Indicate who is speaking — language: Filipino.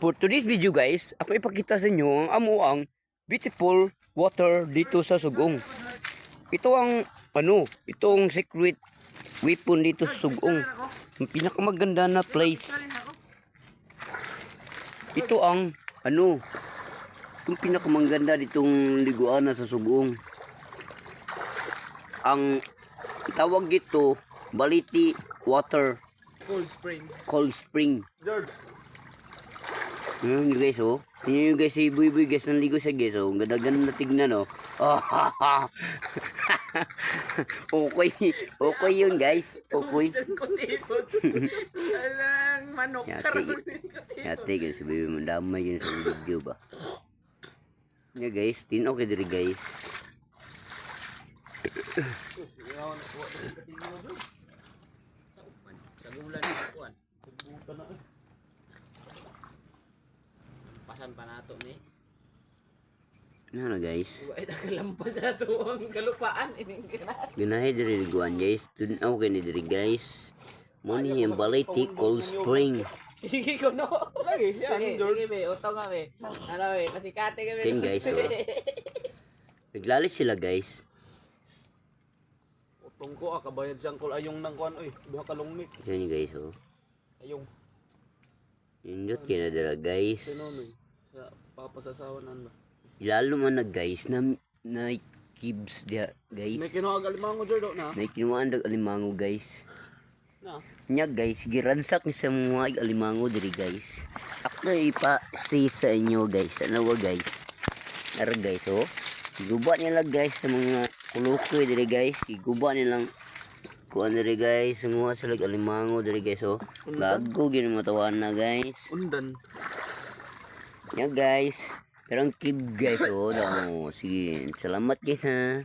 Speaker 1: For today's video guys, ako ipakita sa inyo ang ang beautiful water dito sa Sugong. Ito ang itong secret weapon dito sa Sugong. Ang pinakamaganda na place. Ito ang itong pinakamaganda ditong liguan na sa Sugong. Ang tawag dito Baliti Water. Cold spring. Guys, tingnan nyo guys, si Buy guys, naligo siya guys, ang ganda-ganda na tignan, okay yun guys, okay. Yate guys, sabi mo, damay yun sa video ba. Nga guys, tinaw kayo diri guys.
Speaker 2: Pasan pa nato ni.
Speaker 1: Ano guys?
Speaker 2: Ay nakalampas na to ang kalupaan ini.
Speaker 1: Ganahe diri liguan guys. Tunaw kay ni diri guys. Mo ni ang Baliti Cold Spring.
Speaker 2: Sige ko no.
Speaker 3: Lagi, yan, George.
Speaker 2: Sige be, utong nga be. Ano be, pasikate ka be.
Speaker 1: Ken guys, naglalis sila guys.
Speaker 3: Utong ko, kabayad siyang kul ayong nang kuan, oy. Buha ka lungmik.
Speaker 1: Yan guys,
Speaker 3: Ayong.
Speaker 1: Indot kaya na dira guys.
Speaker 3: Sino no? Sa papasasawan ano.
Speaker 1: Lalo man na guys na kibs dia guys.
Speaker 3: May kinuha alimango Jordo na.
Speaker 1: Na kinuhaan dag alimango guys.
Speaker 3: Na.
Speaker 1: Nya guys, giransak ni sa mga alimango diri guys. Ako ipa say sa inyo guys. Ano ba guys? Ara guys, guba nila guys sa mga kulukoy diri guys. Guba nilang kuan diri guys, semua sila alimango diri guys, Gago gini matawan na guys.
Speaker 3: Undan.
Speaker 1: Nya guys, pero ang kib guys, damo. Sige, salamat guys ha.